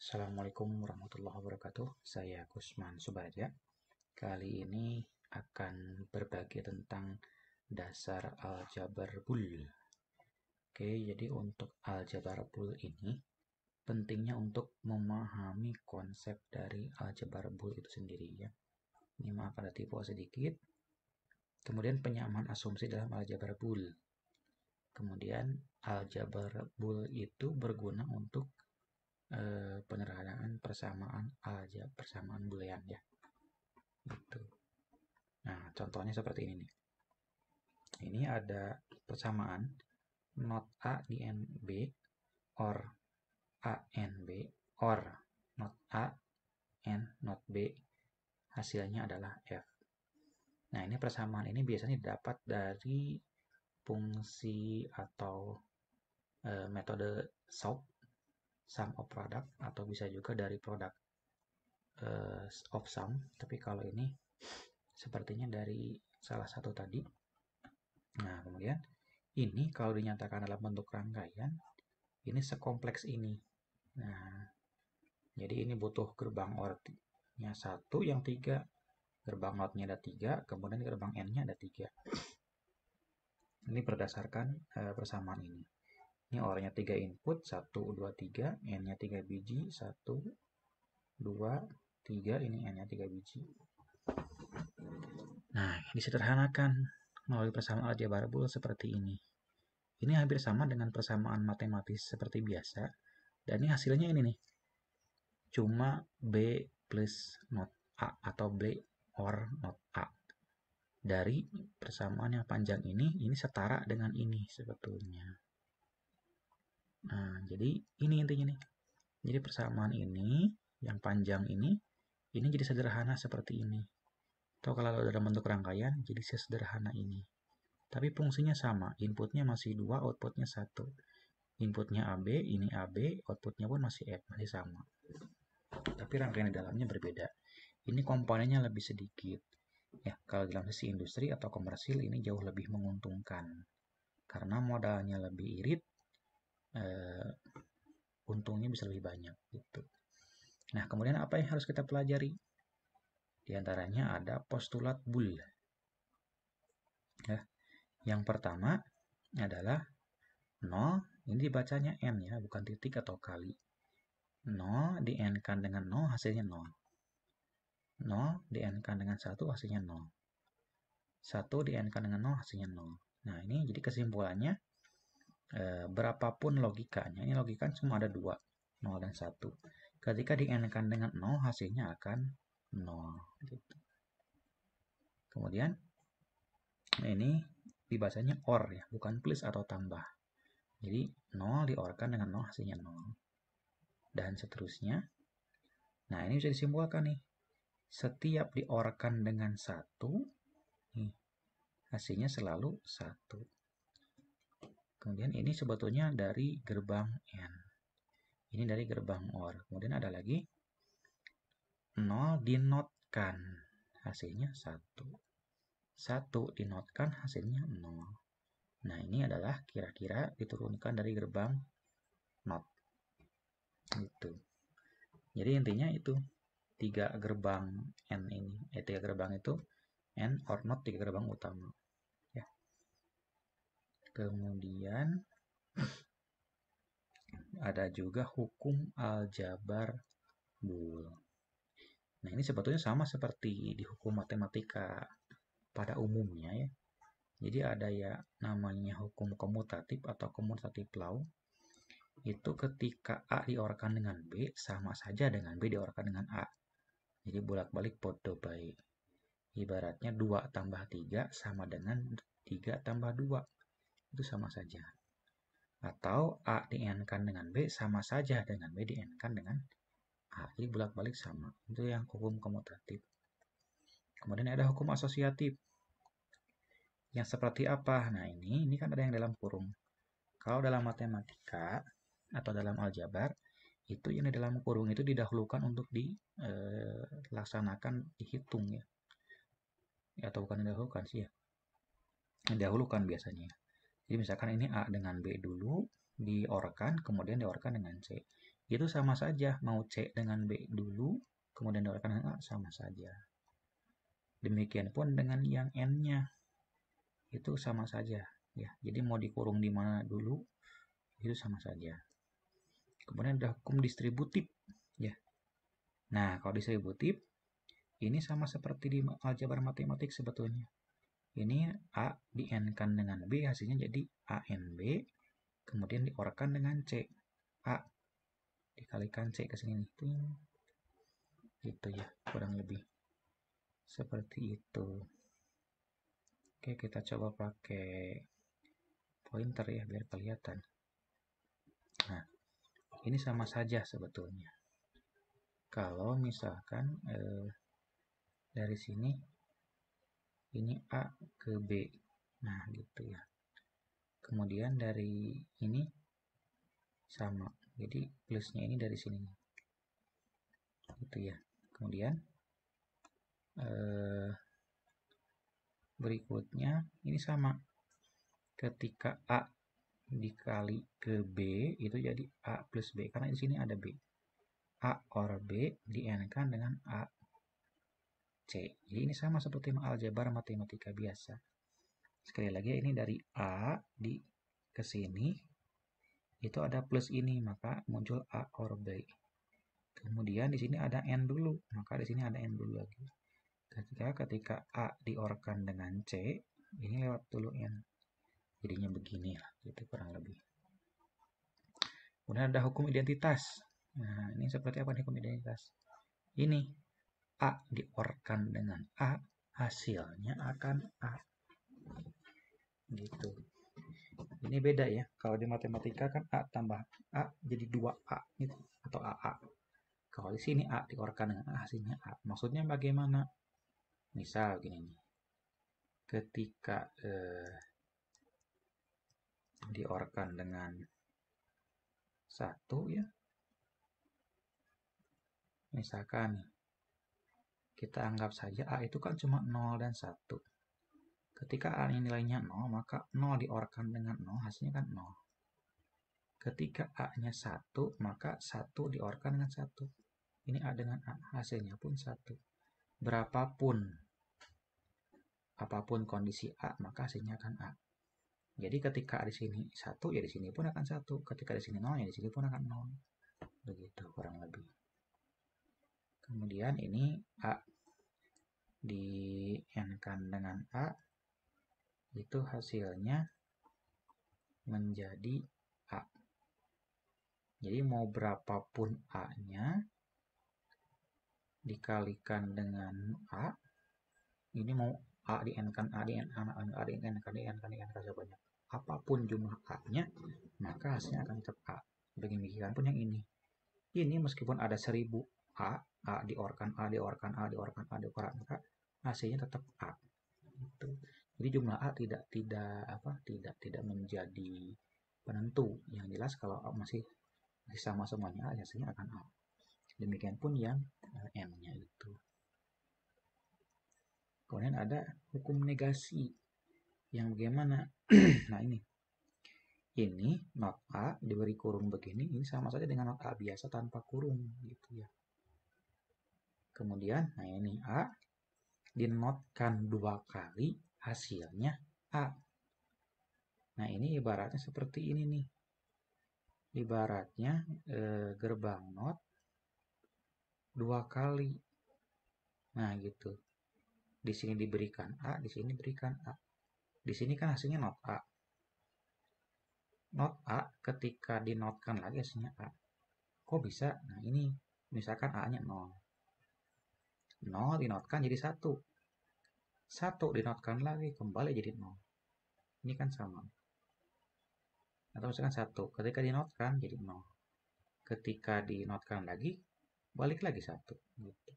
Assalamualaikum warahmatullahi wabarakatuh. Saya Kusman Subadja. Kali ini akan berbagi tentang dasar aljabar Boole. Oke, jadi untuk aljabar Boole ini pentingnya untuk memahami konsep dari aljabar Boole itu sendiri ya. Ini maaf ada typo sedikit. Kemudian penyamaan asumsi dalam aljabar Boole. Kemudian aljabar Boole itu berguna untuk penyederhanaan persamaan boolean ya gitu. Nah contohnya seperti ini nih, ini ada persamaan not A di NB or A NB or not A and not B, hasilnya adalah F. Nah ini persamaan ini biasanya didapat dari fungsi atau metode sum of product, atau bisa juga dari product of sum, tapi kalau ini sepertinya dari salah satu tadi. Nah kemudian ini kalau dinyatakan dalam bentuk rangkaian, ini sekompleks ini. Nah jadi ini butuh gerbang OR-nya 1 yang 3, gerbang NOT-nya ada 3, kemudian gerbang N-nya ada 3. Ini berdasarkan persamaan ini. Ini OR-nya 3 input, 1, 2, 3, N-nya 3 biji, 1, 2, 3, ini N-nya 3 biji. Nah, disederhanakan melalui persamaan aljabar Boole seperti ini. Ini hampir sama dengan persamaan matematis seperti biasa, dan ini hasilnya ini nih. Cuma B plus not A atau B or not A. Dari persamaan yang panjang ini setara dengan ini sebetulnya. Nah, jadi ini intinya nih. Jadi persamaan ini, yang panjang ini jadi sederhana seperti ini. Atau kalau dalam bentuk rangkaian, jadi sesederhana ini. Tapi fungsinya sama, inputnya masih 2, outputnya 1. Inputnya AB, ini AB, outputnya pun masih F, masih sama. Tapi rangkaian di dalamnya berbeda. Ini komponennya lebih sedikit. Ya, kalau dalam sisi industri atau komersil ini jauh lebih menguntungkan. Karena modalnya lebih irit, untungnya bisa lebih banyak gitu. Nah, kemudian apa yang harus kita pelajari? Di antaranya ada postulat Boole. Ya. Yang pertama adalah 0, ini dibacanya N ya, bukan titik atau kali. 0 di N-kan dengan 0 hasilnya 0. 0 di N-kan dengan 1 hasilnya 0. 1 di N-kan dengan 0 hasilnya 0. Nah, ini jadi kesimpulannya berapapun logikanya, ini logika cuma ada 2, 0 dan 1. Ketika di N-kan dengan 0 hasilnya akan 0 gitu. Kemudian ini dibacanya OR ya, bukan plus atau tambah. Jadi 0 diorkan dengan 0 hasilnya 0. Dan seterusnya. Nah, ini bisa disimpulkan nih. Setiap diorkan dengan 1, nih, hasilnya selalu 1. Kemudian ini sebetulnya dari gerbang N. Ini dari gerbang OR. Kemudian ada lagi 0 dinotkan, hasilnya 1. 1 dinotkan, hasilnya 0. Nah, ini adalah kira-kira diturunkan dari gerbang not. Gitu. Jadi intinya itu 3 gerbang N ini, 3 gerbang itu N or not, 3 gerbang utama. Ya. Kemudian ada juga hukum aljabar Boole. Nah, ini sebetulnya sama seperti di hukum matematika pada umumnya ya. Jadi ada ya namanya hukum komutatif atau commutative law. Itu ketika A diorkan dengan B sama saja dengan B diorkan dengan A. Jadi bolak-balik podo bae. Ibaratnya 2 tambah 3 sama dengan 3 tambah 2. Itu sama saja. Atau A di-n-kan dengan B sama saja dengan B di-n-kan dengan A. Jadi bolak-balik sama. Itu yang hukum komutatif. Kemudian ada hukum asosiatif. Yang seperti apa? Nah, ini kan ada yang dalam kurung. Kalau dalam matematika atau dalam aljabar, itu yang di dalam kurung itu didahulukan untuk dilaksanakan, dihitung ya. Atau bukan didahulukan sih ya. Didahulukan biasanya. Jadi misalkan ini A dengan B dulu, diorkan, kemudian diorkan dengan C. itu sama saja, mau C dengan B dulu, kemudian diorekan dengan A, sama saja. Demikian pun dengan yang N-nya, itu sama saja. Ya, jadi mau dikurung di mana dulu, itu sama saja. Kemudian ada hukum distributif. Ya. Nah, kalau distributif, ini sama seperti di aljabar matematik sebetulnya. Ini A di-N-kan dengan B, hasilnya jadi ANB, kemudian diorekan dengan C. A dikalikan C ke sini nih. Gitu ya, kurang lebih seperti itu. Oke, kita coba pakai pointer ya, biar kelihatan. Nah, ini sama saja sebetulnya. Kalau misalkan dari sini, ini A ke B. Nah, gitu ya. Kemudian dari ini sama. Jadi plusnya ini dari sini. Gitu ya. Kemudian berikutnya ini sama. Ketika A dikali ke B itu jadi A plus B karena di sini ada B. A or B di-N-kan dengan A C. Jadi ini sama seperti aljabar matematika biasa. Sekali lagi ini dari A di ke sini itu ada plus ini, maka muncul A or B. Kemudian di sini ada N dulu, maka di sini ada N dulu lagi. Ketika A diorkan dengan C, ini lewat dulu N. Jadinya begini lah, gitu kurang lebih. Kemudian ada hukum identitas. Nah, ini seperti apa nih hukum identitas? Ini A diorkan dengan A, hasilnya akan A. Gitu. Ini beda ya. Kalau di matematika kan A tambah A jadi 2A gitu, atau AA. Kalau di sini A diorkan dengan A, hasilnya A. Maksudnya bagaimana? Misal gini nih. Ketika diorkan dengan 1 ya. Misalkan kita anggap saja A itu kan cuma 0 dan 1. Ketika A ini nilainya 0, maka 0 diorkan dengan 0, hasilnya kan 0. Ketika A-nya 1, maka 1 diorkan dengan 1. Ini A dengan A, hasilnya pun 1. Apapun kondisi A, maka hasilnya akan A. Jadi ketika di sini 1, ya di sini pun akan 1. Ketika di sini 0, ya di sini pun akan 0. Begitu kurang lebih. Kemudian ini A di-N-kan dengan A, itu hasilnya menjadi A. Jadi mau berapapun A-nya dikalikan dengan A, ini mau A di-N-kan, A di-N-kan, A di-N-kan, di-N-kan sebanyak apapun jumlah A-nya, maka hasilnya akan tetap A. Demikian pun yang ini. Ini meskipun ada 1000 A, A diorkan, A diorkan, A diorkan, A diorkan, maka hasilnya tetap A. Gitu. Jadi jumlah A tidak menjadi penentu. Yang jelas kalau A masih sama semuanya A, hasilnya akan A. Demikian pun yang N-nya itu. Kemudian ada hukum negasi. Yang bagaimana? Nah ini. Ini not A diberi kurung begini, ini sama saja dengan not A biasa tanpa kurung gitu ya. Kemudian, nah ini A dinotkan 2 kali, hasilnya A. Nah ini ibaratnya seperti ini nih. Ibaratnya gerbang not 2 kali. Nah gitu. Di sini diberikan A, di sini diberikan A. Di sini kan hasilnya not A. Not A ketika dinotkan lagi hasilnya A. Kok bisa? Nah ini misalkan A-nya 0. 0 dinotkan jadi 1. 1 dinotkan lagi kembali jadi 0. Ini kan sama. Atau misalkan 1 ketika dinotkan jadi 0. Ketika dinotkan lagi balik lagi 1 gitu.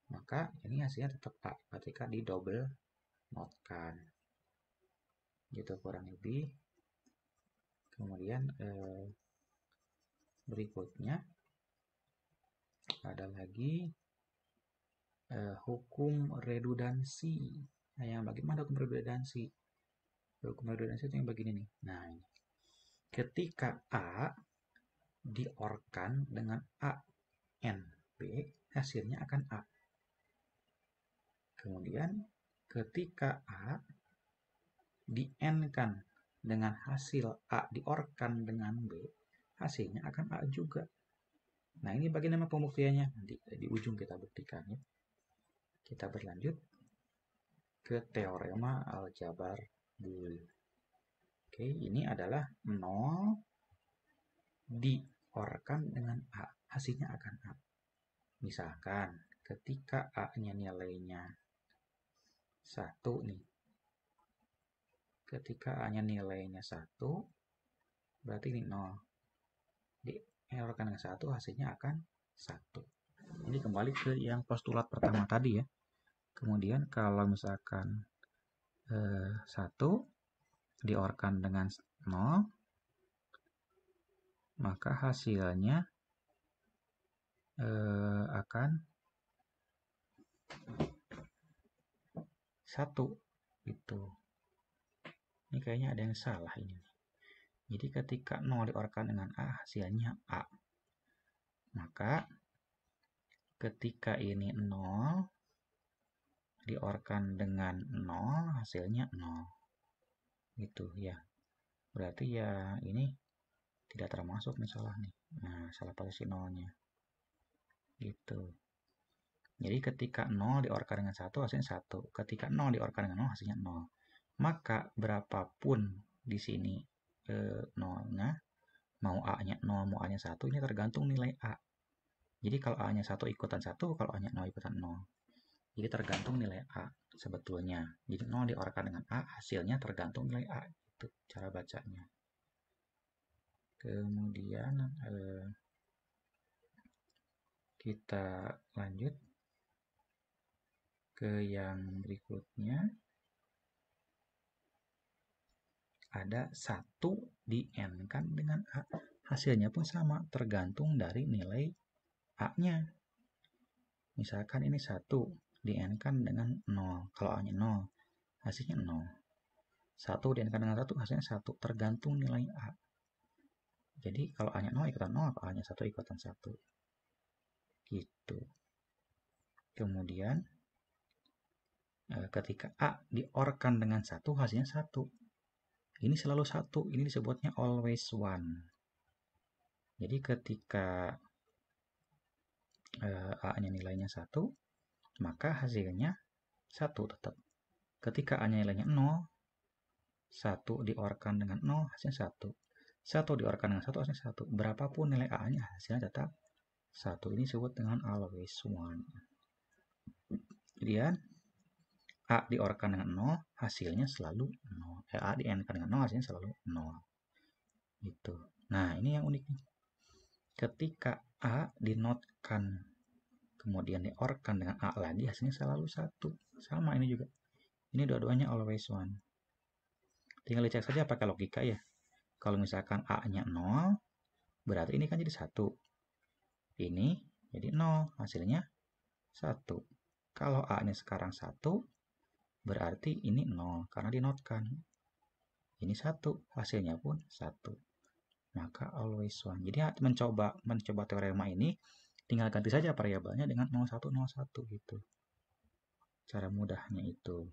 Maka ini hasilnya tetap A ketika di double notkan. Gitu kurang lebih. Kemudian berikutnya ada lagi hukum redundansi. Nah, yang bagaimana hukum redundansi? Hukum redundansi itu yang begini nih. Nah, ini. Ketika A diorkan dengan A N B, hasilnya akan A. Kemudian ketika A di-N-kan dengan hasil A diorkan dengan B, hasilnya akan A juga. Nah, ini bagaimana pembuktiannya? Nanti di ujung kita buktikan ya. Kita berlanjut ke teorema aljabar Boole. Oke, ini adalah 0 diorkan dengan A, hasilnya akan A. Misalkan ketika A-nya nilainya 1 nih. Ketika A-nya nilainya 1, berarti ini 0. Diorkan dengan 1, hasilnya akan 1. Ini kembali ke yang postulat pertama tadi ya. Kemudian kalau misalkan 1 diorkan dengan 0, maka hasilnya akan 1 gitu. Ini kayaknya ada yang salah ini. Jadi ketika 0 diorkan dengan A, hasilnya A. Maka ketika ini 0 diorkan dengan 0, hasilnya 0. Gitu ya. Berarti ya ini tidak termasuk nih salah nih. Nah, salah posisi 0-nya. Gitu. Jadi ketika 0 diorkan dengan 1, hasilnya 1. Ketika 0 diorkan dengan 0, hasilnya 0. Maka berapapun di sini 0-nya, mau A-nya 0, mau A-nya 1, ini tergantung nilai A. Jadi kalau A-nya 1 ikutan 1, kalau A-nya 0 ikutan 0. Jadi tergantung nilai A sebetulnya. Jadi 0 diorkan dengan A, hasilnya tergantung nilai A. Itu cara bacanya. Kemudian kita lanjut ke yang berikutnya. Ada 1 di-N-kan dengan A. Hasilnya pun sama, tergantung dari nilai A-nya. Misalkan ini 1 di-N-kan dengan 0. Kalau A-nya 0, hasilnya 0. 1 di-N-kan dengan 1, hasilnya 1. Tergantung nilai A. Jadi kalau A-nya 0 ikutan 0, kalau A-nya 1 ikutan 1. Gitu. Kemudian ketika A diorkan dengan 1, hasilnya 1. Ini selalu 1. Ini disebutnya always one. Jadi ketika A-nya nilainya 1, maka hasilnya 1 tetap. Ketika A-nya nilainya 0, 1 diorkan dengan 0, hasilnya 1. 1 diorkan dengan 1, hasilnya 1. Berapapun nilai A-nya, hasilnya tetap 1. Ini disebut dengan always one. Kemudian A diorkan dengan 0, hasilnya selalu 0. A di-N-kan dengan 0, hasilnya selalu 0. Gitu. Nah, ini yang unik nih. Ketika A dinotkan, kemudian diorkan dengan A lagi, hasilnya selalu 1. Sama ini juga. Ini dua-duanya always one. Tinggal dicek saja pakai logika ya. Kalau misalkan A-nya 0, berarti ini kan jadi 1. Ini jadi 0, hasilnya 1. Kalau A-nya sekarang 1, berarti ini 0 karena dinotkan. Ini 1, hasilnya pun 1. Maka always one. Jadi mencoba teorema ini, tinggal ganti saja variabelnya dengan 01, 01 gitu. Cara mudahnya itu.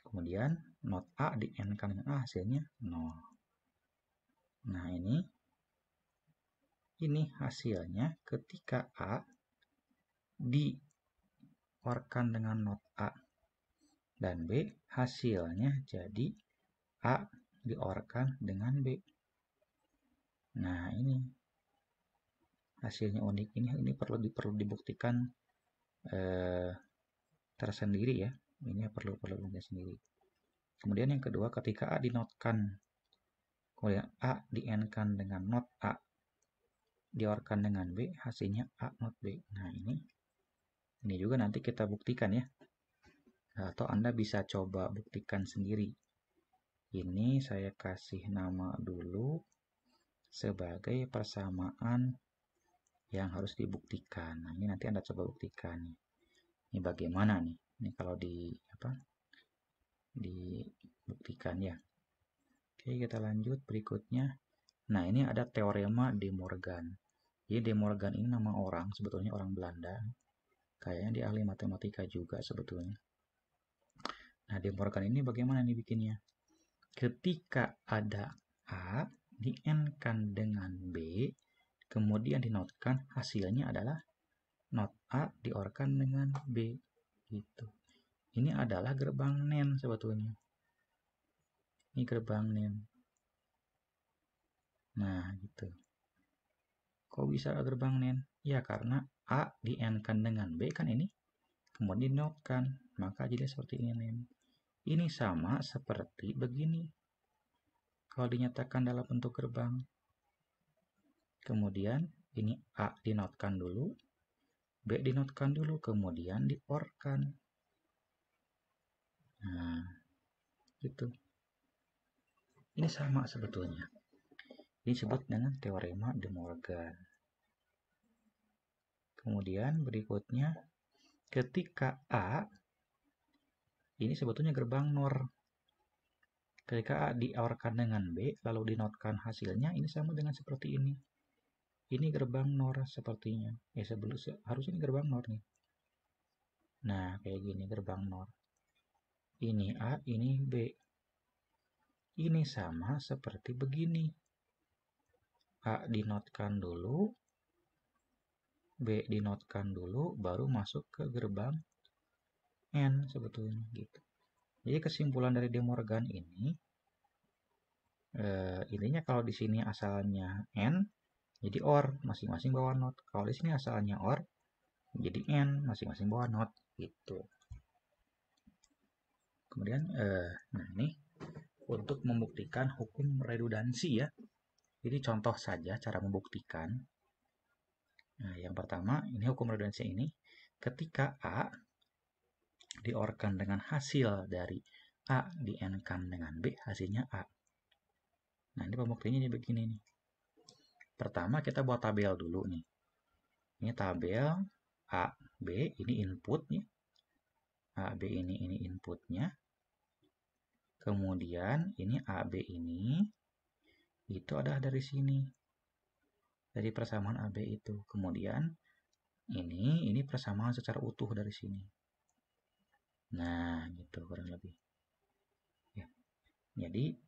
Kemudian not A di-N-kan dengan A, hasilnya 0. Nah, ini hasilnya ketika A diorkan dengan not A dan B, hasilnya jadi A diorkan dengan B. Nah, ini hasilnya unik. Ini perlu dibuktikan tersendiri ya. Ini perlu buktikan sendiri. Kemudian yang kedua, ketika A dinotkan, kemudian A di-N-kan dengan not A diorkan dengan B, hasilnya A not B. Nah, ini juga nanti kita buktikan ya. Atau Anda bisa coba buktikan sendiri. Ini saya kasih nama dulu sebagai persamaan yang harus dibuktikan. Nah, ini nanti Anda coba buktikan. Ini bagaimana nih? Ini kalau dibuktikan ya. Oke, kita lanjut berikutnya. Nah, ini ada teorema De Morgan. Jadi De Morgan ini nama orang, sebetulnya orang Belanda. Kayaknya dia ahli matematika juga sebetulnya. Nah, De Morgan ini bagaimana nih bikinnya? Ketika ada A di-N-kan dengan B, kemudian dinotkan hasilnya adalah not A di-OR-kan dengan B. Gitu. Ini adalah gerbang NAND sebetulnya. Ini gerbang NAND. Nah, gitu. Kok bisa gerbang NAND? Ya, karena A di-N-kan dengan B kan ini, kemudian dinotkan, maka jadi seperti ini NAND. Ini sama seperti begini. Kalau dinyatakan dalam bentuk gerbang. Kemudian ini A dinotkan dulu, B dinotkan dulu, kemudian di-OR-kan. Nah, gitu. Ini sama sebetulnya. Ini disebut dengan teorema De Morgan. Kemudian berikutnya, ketika A, ini sebetulnya gerbang NOR. Ketika A di-OR-kan dengan B, lalu dinotkan hasilnya, ini sama dengan seperti ini. Ini gerbang NOR sepertinya. Harusnya ini gerbang NOR nih. Nah, kayak gini gerbang NOR. Ini A, ini B. Ini sama seperti begini. A dinotkan dulu, B dinotkan dulu, baru masuk ke gerbang N sebetulnya gitu. Jadi kesimpulan dari De Morgan ini, intinya kalau di sini asalnya N, jadi OR, masing-masing bawa not. Kalau di sini asalnya OR, jadi N, masing-masing bawa not gitu. Kemudian, nah ini untuk membuktikan hukum redundansi ya. Jadi contoh saja cara membuktikan. Nah, yang pertama, ini hukum redundansi ini. Ketika A di-OR-kan dengan hasil dari A di-N-kan dengan B, hasilnya A. Nah, ini pembuktiannya begini nih. Pertama, kita buat tabel dulu nih. Ini tabel A, B, ini inputnya. A, B ini inputnya. Kemudian, ini A, B ini, itu adalah dari sini. Dari persamaan AB itu. Kemudian, ini persamaan secara utuh dari sini. Nah, gitu kurang lebih. Ya. Jadi,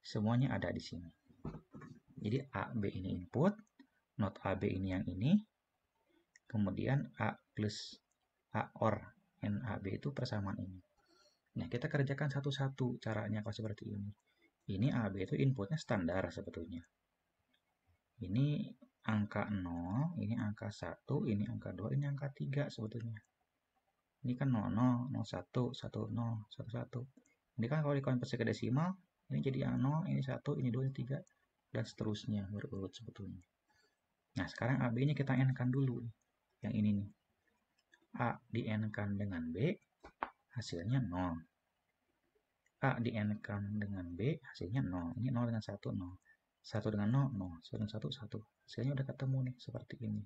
semuanya ada di sini. Jadi A, B ini input, not AB ini yang ini, kemudian A plus A OR NAB itu persamaan ini. Nah, kita kerjakan satu-satu caranya kalau seperti ini. Ini AB itu inputnya standar sebetulnya. Ini angka 0, ini angka 1, ini angka 2, ini angka 3 sebetulnya. Ini kan 00, 01, 10, 11. Ini kan kalau dikonversi ke desimal, ini jadi yang 0, ini 1, ini 2, ini 3, dan seterusnya berurut sebetulnya. Nah, sekarang AB-nya kita N-kan dulu. Yang ini nih. A di N-kan dengan B, hasilnya 0. A di N-kan dengan B, hasilnya 0. Ini 0 dengan 1, 0. 1 dengan 0, 0. 1 dengan 1, 1. Hasilnya udah ketemu nih, seperti ini.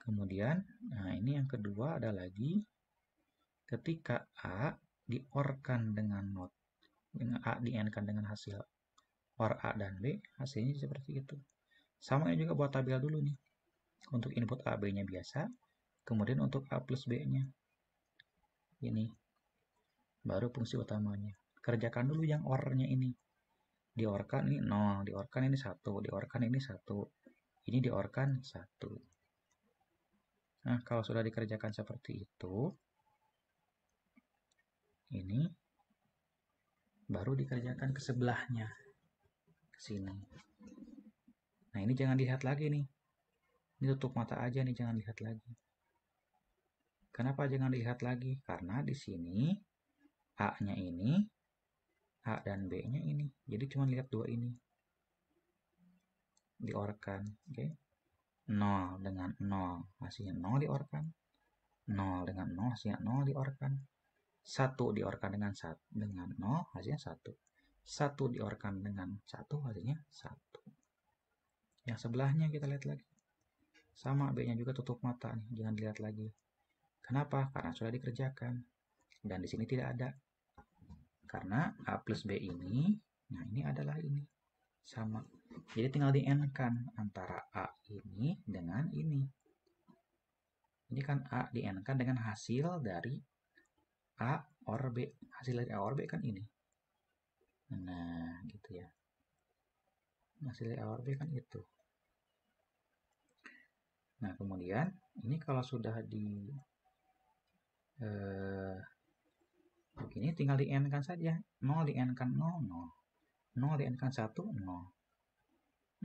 Kemudian, nah ini yang kedua ada lagi. Ketika A di-OR-kan dengan not, dengan A di N-kan dengan hasil OR A dan B, hasilnya seperti itu. Sama juga buat tabel dulu nih. Untuk input A, B-nya biasa. Kemudian untuk A plus B-nya. Ini. Baru fungsi utamanya. Kerjakan dulu yang OR-nya ini. Di-OR-kan ini 0, di-OR-kan ini 1, di-OR-kan ini 1. Ini di-OR-kan 1. Nah, kalau sudah dikerjakan seperti itu, ini baru dikerjakan ke sebelahnya. Ke sini. Nah, ini jangan dilihat lagi nih. Ini tutup mata aja nih, jangan lihat lagi. Kenapa jangan dilihat lagi? Karena di sini A-nya ini, A dan B-nya ini. Jadi cuma lihat dua ini. Di-OR-kan, oke? 0 dengan 0, hasilnya 0 di-OR-kan. 0 dengan 0, hasilnya 0 di-OR-kan. 1 di-OR-kan dengan 0, hasilnya 1. 1 di-OR-kan dengan 1, hasilnya 1. Yang sebelahnya kita lihat lagi. Sama, B-nya juga tutup mata nih, jangan dilihat lagi. Kenapa? Karena sudah dikerjakan. Dan di sini tidak ada. Karena A plus B ini Nah, ini adalah ini. Sama. Jadi tinggal di n-kan antara A ini dengan ini. Ini kan A di n-kan dengan hasil dari A or B. Hasil dari A or B kan ini. Nah, gitu ya. Hasil dari A or B kan itu. Nah, kemudian ini kalau sudah di begini tinggal di n-kan saja. 0 di n-kan 0, 0. 0 di n-kan 1, 0.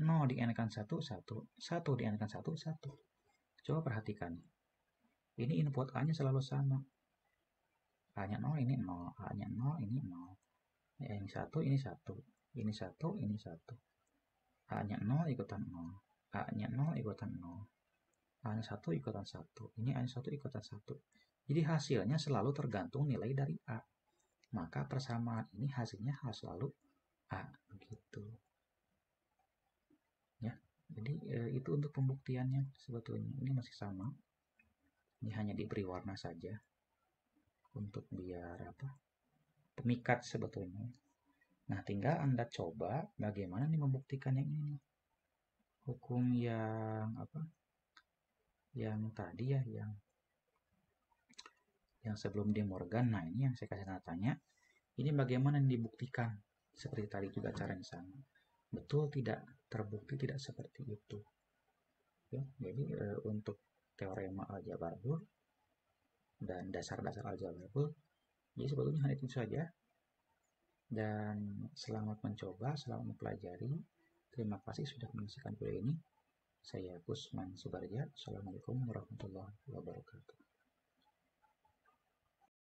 0 di n-kan 1, 1. 1 di n-kan 1, 1. Coba perhatikan. Ini input A-nya selalu sama. A-nya 0, ini 0. A-nya 0, ini 0. Ini 1, ini 1. Ini 1, ini 1. A-nya 0 ikutan 0. A-nya 0 ikutan 0. A-nya 1 ikutan 1. Ini A-nya 1 ikutan 1. Jadi hasilnya selalu tergantung nilai dari A. Maka persamaan ini hasilnya harus selalu A. Begitu. Ya. Jadi itu untuk pembuktiannya sebetulnya. Ini masih sama. Ini hanya diberi warna saja. Untuk biar pemikat sebetulnya. Nah, tinggal Anda coba bagaimana nih membuktikan yang ini. Hukum yang Yang tadi ya, yang sebelum De Morgan. Nah, ini yang saya kasih tanya. Ini bagaimana dibuktikan? Seperti tadi juga cara yang sama. Betul tidak? Terbukti tidak seperti itu. Ya, jadi untuk teorema aljabar Boole dan dasar-dasar aljabar Boole, jadi sebetulnya hanya itu saja. Dan selamat mencoba, selamat mempelajari. Terima kasih sudah menyaksikan video ini. Saya Gusman Subarja. Assalamualaikum warahmatullahi wabarakatuh.